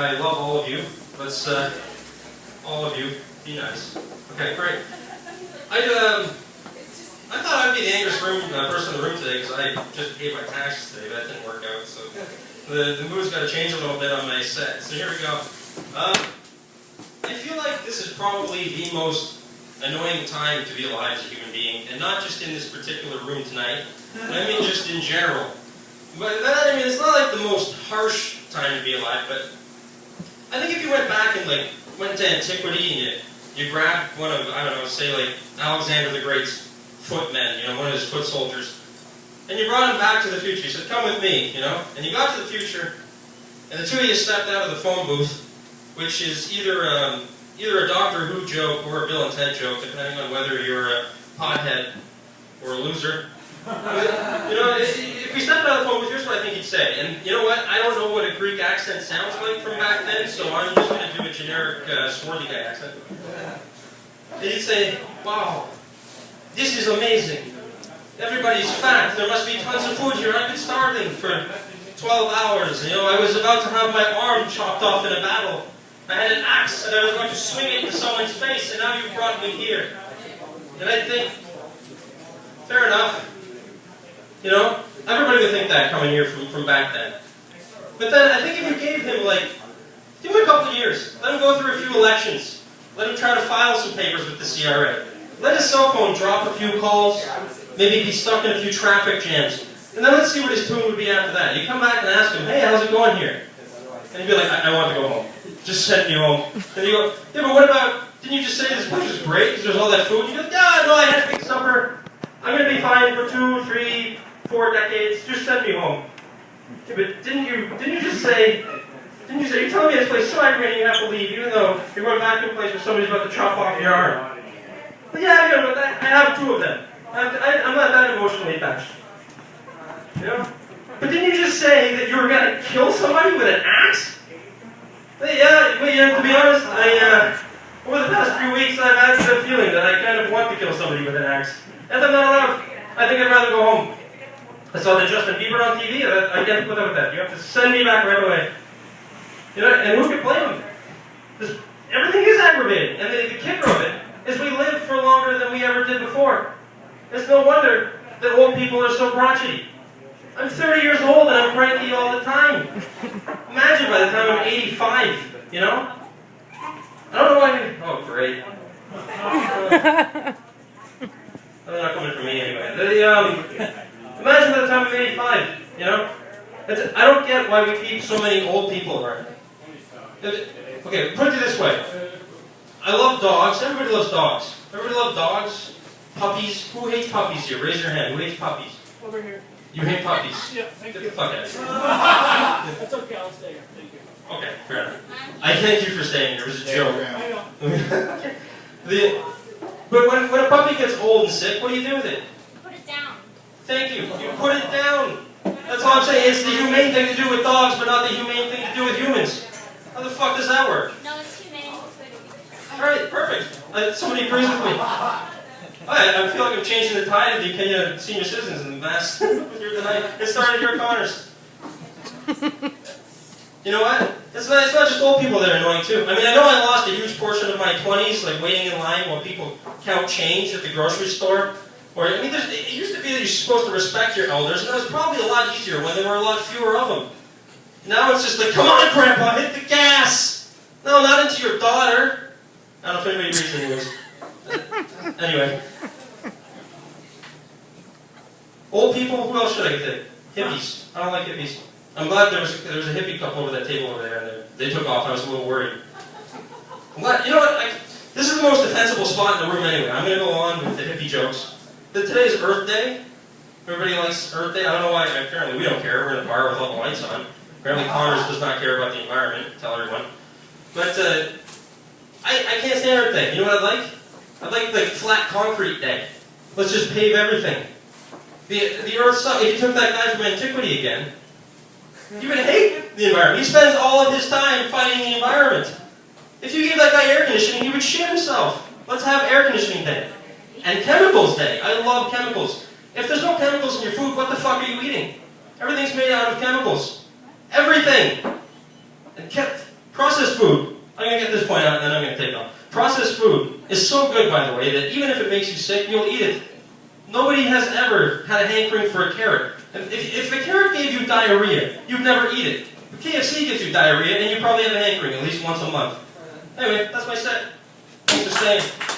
I love all of you. Let's, all of you, be nice. Okay, great. I thought I'd be the angriest person in the room today because I just paid my taxes today, but that didn't work out. So the mood's got to change a little bit on my set. So here we go. I feel like this is probably the most annoying time to be alive as a human being, and not just in this particular room tonight, but I mean just in general. But that, I mean, it's not like the most harsh time to be alive, but I think if you went back and like went to antiquity and you grabbed one of, I don't know, say like Alexander the Great's footmen, you know, one of his foot soldiers, and you brought him back to the future. You said, "Come with me," you know, and you got to the future, and the two of you stepped out of the phone booth, which is either a Doctor Who joke or a Bill and Ted joke, depending on whether you're a pothead or a loser. You know, if we stepped out of the phone booth, here's what I think he'd say. And you know what? I don't know what a Greek accent sounds like from back then, so I'm just going to do a generic swarthy guy accent. And he'd say, "Wow, this is amazing. Everybody's fat. There must be tons of food here. I've been starving for 12 hours. You know, I was about to have my arm chopped off in a battle. I had an axe and I was going to swing it into someone's face, and now you've brought me here." And I think, fair enough. You know, everybody would think that coming here from back then. But then I think if you gave him, like, give him a couple of years, let him go through a few elections, let him try to file some papers with the CRA, let his cell phone drop a few calls, maybe be stuck in a few traffic jams, and then let's see what his tune would be after that. You come back and ask him, "Hey, how's it going here?" And he'd be like, I want to go home. Just send me home. And you go, "Yeah, but what about, didn't you just say this place was great because there's all that food?" You go, "Yeah, no, I had a big supper. I'm going to be fine for 2, 3, 4 decades. Just send me home." Yeah, but didn't you just say, you're telling me this place is so aggravating you have to leave, even though you're going back to a place where somebody's about to chop off your arm. But yeah, you know, I have 2 of them. I'm not that emotionally attached. You know? But didn't you just say that you were going to kill somebody with an axe? Yeah, well, to be honest, over the past few weeks I've had the feeling that I kind of want to kill somebody with an axe. And I'm not allowed. I think I'd rather go home. I saw that Justin Bieber on TV, I can't put up with that. You have to send me back right away. You know, and who could blame him? Everything is aggravating. And the kicker of it is we live for longer than we ever did before. It's no wonder that old people are so crotchety. I'm 30 years old and I'm cranky all the time. Imagine by the time I'm 85, you know? I don't know why oh, great. They're not coming for me anyway. Imagine by the time I'm 85, you know? I don't get why we keep so many old people around. Okay, put it this way. I love dogs. Everybody loves dogs. Everybody loves dogs. Puppies. Who hates puppies here? Raise your hand. Who hates puppies? Over here. You hate puppies? Yeah, thank you. Get the fuck out of here. That's okay, I'll stay here. Thank you. Okay, fair enough. I thank you for staying here. It was a joke. I know. But when a puppy gets old and sick, what do you do with it? Put it down. Thank you. You put it down. That's all I'm saying. It's the humane thing to do with dogs, but not the humane thing to do with humans. How the fuck does that work? No, it's humane. Alright, perfect. Somebody agrees with me. I feel like I'm changing the tide of the opinion of senior citizens in the mass here tonight. It started here at Connors. You know what? It's not just old people that are annoying too. I mean, I know I lost a huge portion of my 20s, like waiting in line while people count change at the grocery store. Or, I mean, it used to be that you're supposed to respect your elders, and it was probably a lot easier when there were a lot fewer of them. Now it's just like, "Come on, Grandpa, hit the gas!" No, not into your daughter. I don't know if anybody reads anyways. Anyway. Old people, who else should I take? Hippies. I don't like hippies. I'm glad there was a hippie couple over that table over there, and they took off. I was a little worried. I'm glad, you know what? This is the most defensible spot in the room anyway. I'm going to go on with the hippie jokes. Today's Earth Day. Everybody likes Earth Day. I don't know why. Apparently we don't care. We're in a bar with all the lights on. Apparently Connors does not care about the environment. Tell everyone. But I can't stand Earth Day. You know what I'd like? I'd like flat concrete day. Let's just pave everything. The Earth sucks. If you took that guy from antiquity again, you would hate the environment. He spends all of his time fighting the environment. If you gave that guy air conditioning, he would shit himself. Let's have air conditioning day. And chemicals day. I love chemicals. If there's no chemicals in your food, what the fuck are you eating? Everything's made out of chemicals. Everything. And Processed food. I'm going to get this point out and then I'm going to take off. Processed food is so good, by the way, that even if it makes you sick, you'll eat it. Nobody has ever had a hankering for a carrot. If a carrot gave you diarrhea, you'd never eat it. KFC gives you diarrhea and you probably have a hankering at least once a month. Anyway, that's my set. Thanks for staying.